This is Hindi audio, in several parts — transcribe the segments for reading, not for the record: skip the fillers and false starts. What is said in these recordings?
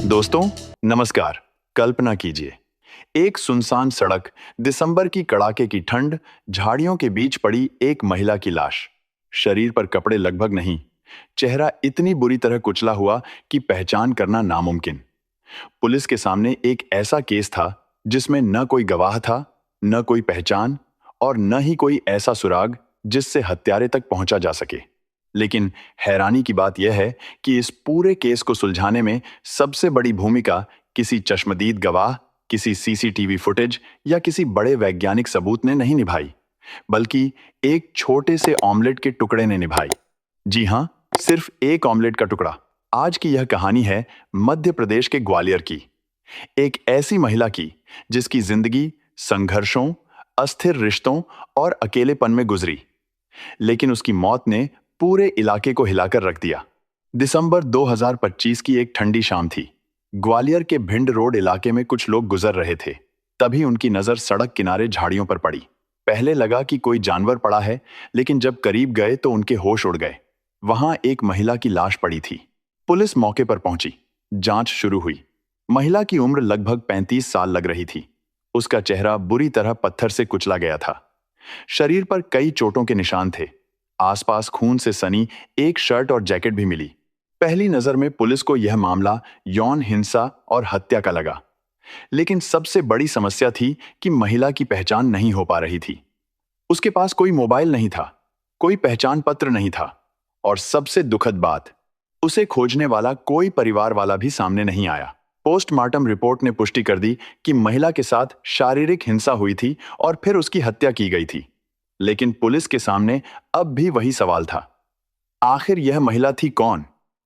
दोस्तों, नमस्कार। कल्पना कीजिए, एक सुनसान सड़क, दिसंबर की कड़ाके की ठंड, झाड़ियों के बीच पड़ी एक महिला की लाश। शरीर पर कपड़े लगभग नहीं, चेहरा इतनी बुरी तरह कुचला हुआ कि पहचान करना नामुमकिन। पुलिस के सामने एक ऐसा केस था जिसमें न कोई गवाह था, न कोई पहचान और न ही कोई ऐसा सुराग जिससे हत्यारे तक पहुंचा जा सके। लेकिन हैरानी की बात यह है कि इस पूरे केस को सुलझाने में सबसे बड़ी भूमिका किसी चश्मदीद गवाह, किसी सीसीटीवी फुटेज या किसी बड़े वैज्ञानिक सबूत ने नहीं निभाई, बल्कि एक छोटे से ऑमलेट के टुकड़े ने निभाई। जी हां, सिर्फ एक ऑमलेट का टुकड़ा। आज की यह कहानी है मध्य प्रदेश के ग्वालियर की, एक ऐसी महिला की जिसकी जिंदगी संघर्षों, अस्थिर रिश्तों और अकेलेपन में गुजरी, लेकिन उसकी मौत ने पूरे इलाके को हिलाकर रख दिया। दिसंबर 2025 की एक ठंडी शाम थी। ग्वालियर के भिंड रोड इलाके में कुछ लोग गुजर रहे थे। तभी उनकी नजर सड़क किनारे झाड़ियों पर पड़ी। पहले लगा कि कोई जानवर पड़ा है, लेकिन जब करीब गए तो उनके होश उड़ गए। वहां एक महिला की लाश पड़ी थी। पुलिस मौके पर पहुंची। जांच शुरू हुई। महिला की उम्र लगभग 35 साल लग रही थी। उसका चेहरा बुरी तरह पत्थर से कुचला गया था। शरीर पर कई चोटों के निशान थे। आसपास खून से सनी एक शर्ट और जैकेट भी मिली। पहली नजर में पुलिस को यह मामला यौन हिंसा और हत्या का लगा, लेकिन सबसे बड़ी समस्या थी कि महिला की पहचान नहीं हो पा रही थी। उसके पास कोई मोबाइल नहीं था, कोई पहचान पत्र नहीं था, और सबसे दुखद बात, उसे खोजने वाला कोई परिवार वाला भी सामने नहीं आया। पोस्टमार्टम रिपोर्ट ने पुष्टि कर दी कि महिला के साथ शारीरिक हिंसा हुई थी और फिर उसकी हत्या की गई थी। लेकिन पुलिस के सामने अब भी वही सवाल था, आखिर यह महिला थी कौन?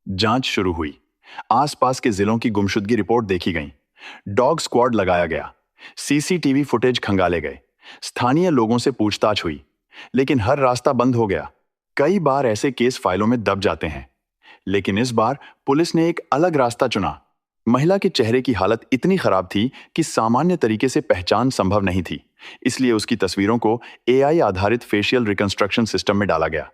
जांच शुरू हुई। आसपास के जिलों की गुमशुदगी रिपोर्ट देखी गई। डॉग स्क्वाड लगाया गया। सीसीटीवी फुटेज खंगाले गए। स्थानीय लोगों से पूछताछ हुई, लेकिन हर रास्ता बंद हो गया। कई बार ऐसे केस फाइलों में दब जाते हैं, लेकिन इस बार पुलिस ने एक अलग रास्ता चुना। महिला के चेहरे की हालत इतनी खराब थी कि सामान्य तरीके से पहचान संभव नहीं थी। इसलिए उसकी तस्वीरों को एआई आधारित फेशियल रिकंस्ट्रक्शन सिस्टम में डाला गया।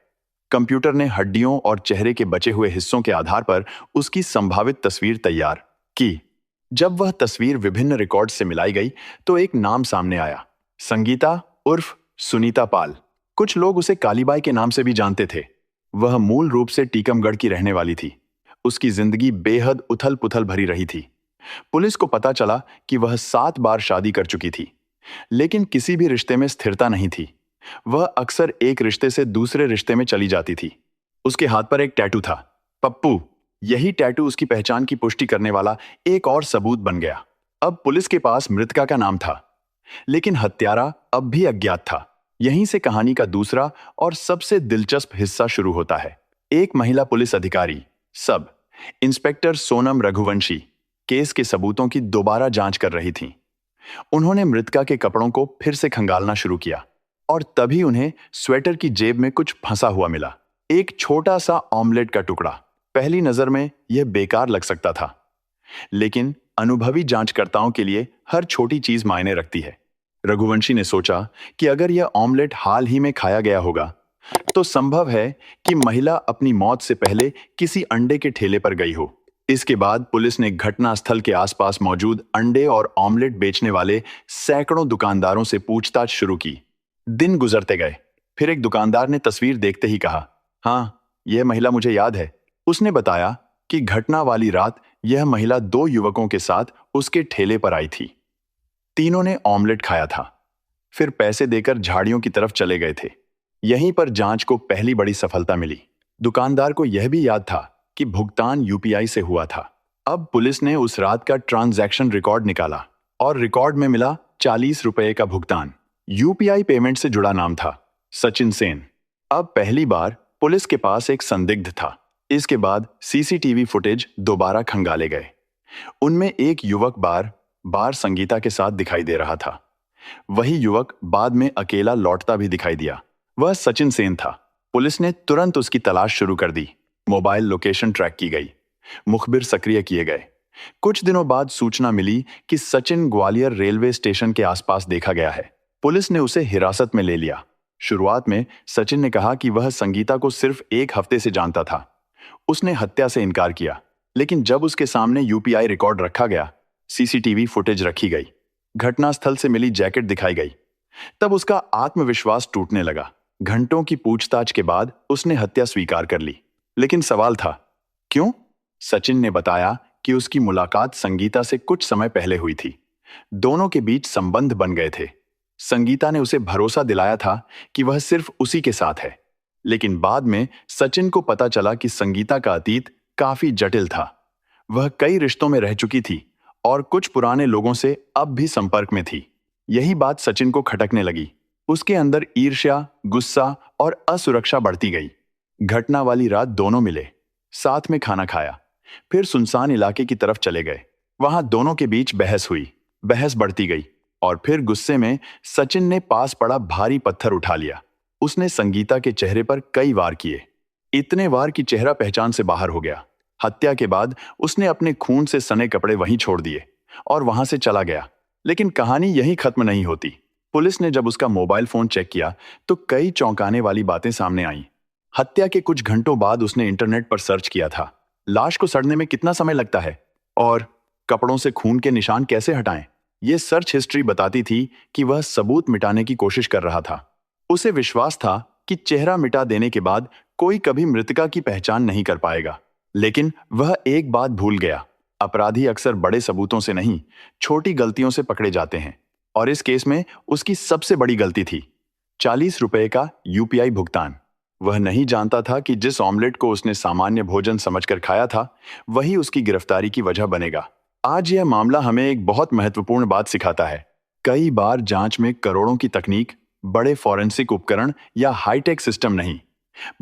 कंप्यूटर ने हड्डियों और चेहरे के बचे हुए हिस्सों के आधार पर उसकी संभावित तस्वीर तैयार की। जब वह तस्वीर विभिन्न रिकॉर्ड से मिलाई गई तो एक नाम सामने आया, संगीता उर्फ सुनीता पाल। कुछ लोग उसे कालीबाई के नाम से भी जानते थे। वह मूल रूप से टीकमगढ़ की रहने वाली थी। उसकी जिंदगी बेहद उथल पुथल भरी रही थी। पुलिस को पता चला कि वह 7 बार शादी कर चुकी थी, लेकिन किसी भी रिश्ते में स्थिरता नहीं थी। वह अक्सर एक रिश्ते से दूसरे रिश्ते में चली जाती थी। उसके हाथ पर एक टैटू था, पप्पू। यही टैटू उसकी पहचान की पुष्टि करने वाला एक और सबूत बन गया। अब पुलिस के पास मृतका का नाम था, लेकिन हत्यारा अब भी अज्ञात था। यहीं से कहानी का दूसरा और सबसे दिलचस्प हिस्सा शुरू होता है। एक महिला पुलिस अधिकारी, sub inspector Sonam Raghuvanshi, case के सबूतों की दोबारा जांच कर रही थीं। उन्होंने मृतका के कपड़ों को फिर से खंगालना शुरू किया, और तभी उन्हें स्वेटर की जेब में कुछ फंसा हुआ मिला, एक छोटा सा ऑमलेट का टुकड़ा। पहली नजर में यह बेकार लग सकता था, लेकिन अनुभवी जांचकर्ताओं के लिए हर छोटी चीज मायने रखती है। रघुवंशी ने सोचा कि अगर यह ऑमलेट हाल ही में खाया गया होगा, तो संभव है कि महिला अपनी मौत से पहले किसी अंडे के ठेले पर गई हो। इसके बाद पुलिस ने घटनास्थल के आसपास मौजूद अंडे और ऑमलेट बेचने वाले सैकड़ों दुकानदारों से पूछताछ शुरू की। दिन गुजरते गए। फिर एक दुकानदार ने तस्वीर देखते ही कहा, हाँ, यह महिला मुझे याद है। उसने बताया कि घटना वाली रात यह महिला 2 युवकों के साथ उसके ठेले पर आई थी। तीनों ने ऑमलेट खाया था, फिर पैसे देकर झाड़ियों की तरफ चले गए थे। यहीं पर जांच को पहली बड़ी सफलता मिली। दुकानदार को यह भी याद था कि भुगतान यूपीआई से हुआ था। अब पुलिस ने उस रात का ट्रांजैक्शन रिकॉर्ड निकाला, और रिकॉर्ड में मिला 40 रुपए का भुगतान। यूपीआई पेमेंट से जुड़ा नाम था सचिन सेन। अब पहली बार पुलिस के पास एक संदिग्ध था। इसके बाद सीसीटीवी फुटेज दोबारा खंगाले गए। उनमें एक युवक बार बार संगीता के साथ दिखाई दे रहा था। वही युवक बाद में अकेला लौटता भी दिखाई दिया। वह सचिन सेन था। पुलिस ने तुरंत उसकी तलाश शुरू कर दी। मोबाइल लोकेशन ट्रैक की गई, मुखबिर सक्रिय किए गए। कुछ दिनों बाद सूचना मिली कि सचिन ग्वालियर रेलवे स्टेशन के आसपास देखा गया है। पुलिस ने उसे हिरासत में ले लिया। शुरुआत में सचिन ने कहा कि वह संगीता को सिर्फ 1 हफ्ते से जानता था। उसने हत्या से इनकार किया, लेकिन जब उसके सामने यूपीआई रिकॉर्ड रखा गया, सीसीटीवी फुटेज रखी गई, घटनास्थल से मिली जैकेट दिखाई गई, तब उसका आत्मविश्वास टूटने लगा। घंटों की पूछताछ के बाद उसने हत्या स्वीकार कर ली। लेकिन सवाल था, क्यों? सचिन ने बताया कि उसकी मुलाकात संगीता से कुछ समय पहले हुई थी। दोनों के बीच संबंध बन गए थे। संगीता ने उसे भरोसा दिलाया था कि वह सिर्फ उसी के साथ है। लेकिन बाद में सचिन को पता चला कि संगीता का अतीत काफी जटिल था। वह कई रिश्तों में रह चुकी थी और कुछ पुराने लोगों से अब भी संपर्क में थी। यही बात सचिन को खटकने लगी। उसके अंदर ईर्ष्या, गुस्सा और असुरक्षा बढ़ती गई। घटना वाली रात दोनों मिले, साथ में खाना खाया, फिर सुनसान इलाके की तरफ चले गए। वहां दोनों के बीच बहस हुई, बहस बढ़ती गई और फिर गुस्से में सचिन ने पास पड़ा भारी पत्थर उठा लिया। उसने संगीता के चेहरे पर कई वार किए, इतने वार कि चेहरा पहचान से बाहर हो गया। हत्या के बाद उसने अपने खून से सने कपड़े वहीं छोड़ दिए और वहां से चला गया। लेकिन कहानी यहीं खत्म नहीं होती। पुलिस ने जब उसका मोबाइल फोन चेक किया तो कई चौंकाने वाली बातें सामने आईं। हत्या के कुछ घंटों बाद उसने इंटरनेट पर सर्च किया था, लाश को सड़ने में कितना समय लगता है और कपड़ों से खून के निशान कैसे हटाएं। यह सर्च हिस्ट्री बताती थी कि वह सबूत मिटाने की कोशिश कर रहा था। उसे विश्वास था कि चेहरा मिटा देने के बाद कोई कभी मृतका की पहचान नहीं कर पाएगा। लेकिन वह एक बात भूल गया, अपराधी अक्सर बड़े सबूतों से नहीं, छोटी गलतियों से पकड़े जाते हैं। और इस केस में उसकी सबसे बड़ी गलती थी 40 रुपए का यूपीआई भुगतान। वह नहीं जानता था कि जिस ऑमलेट को उसने सामान्य भोजन समझकर खाया था, वही उसकी गिरफ्तारी की वजह बनेगा। आज यह मामला हमें एक बहुत महत्वपूर्ण बात सिखाता है। कई बार जांच में करोड़ों की तकनीक, बड़े फॉरेंसिक उपकरण या हाईटेक सिस्टम नहीं,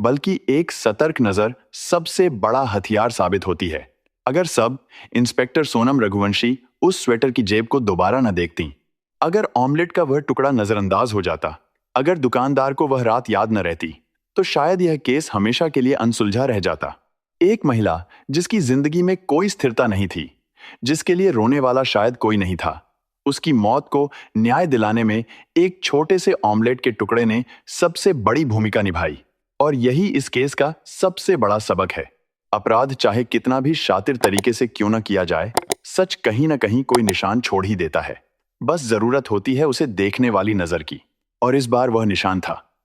बल्कि एक सतर्क नजर सबसे बड़ा हथियार साबित होती है। अगर सब इंस्पेक्टर सोनम रघुवंशी उस स्वेटर की जेब को दोबारा न देखती, अगर ऑमलेट का वह टुकड़ा नजरअंदाज हो जाता, अगर दुकानदार को वह रात याद न रहती, तो शायद यह केस हमेशा के लिए अनसुलझा रह जाता। एक महिला जिसकी जिंदगी में कोई स्थिरता नहीं थी, जिसके लिए रोने वाला शायद कोई नहीं था, उसकी मौत को न्याय दिलाने में एक छोटे से ऑमलेट के टुकड़े ने सबसे बड़ी भूमिका निभाई। और यही इस केस का सबसे बड़ा सबक है। अपराध चाहे कितना भी शातिर तरीके से क्यों न किया जाए, सच कहीं ना कहीं कोई निशान छोड़ ही देता है। बस जरूरत होती है उसे देखने वाली नजर की। और इस बार वह निशान था,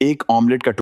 एक ऑमलेट का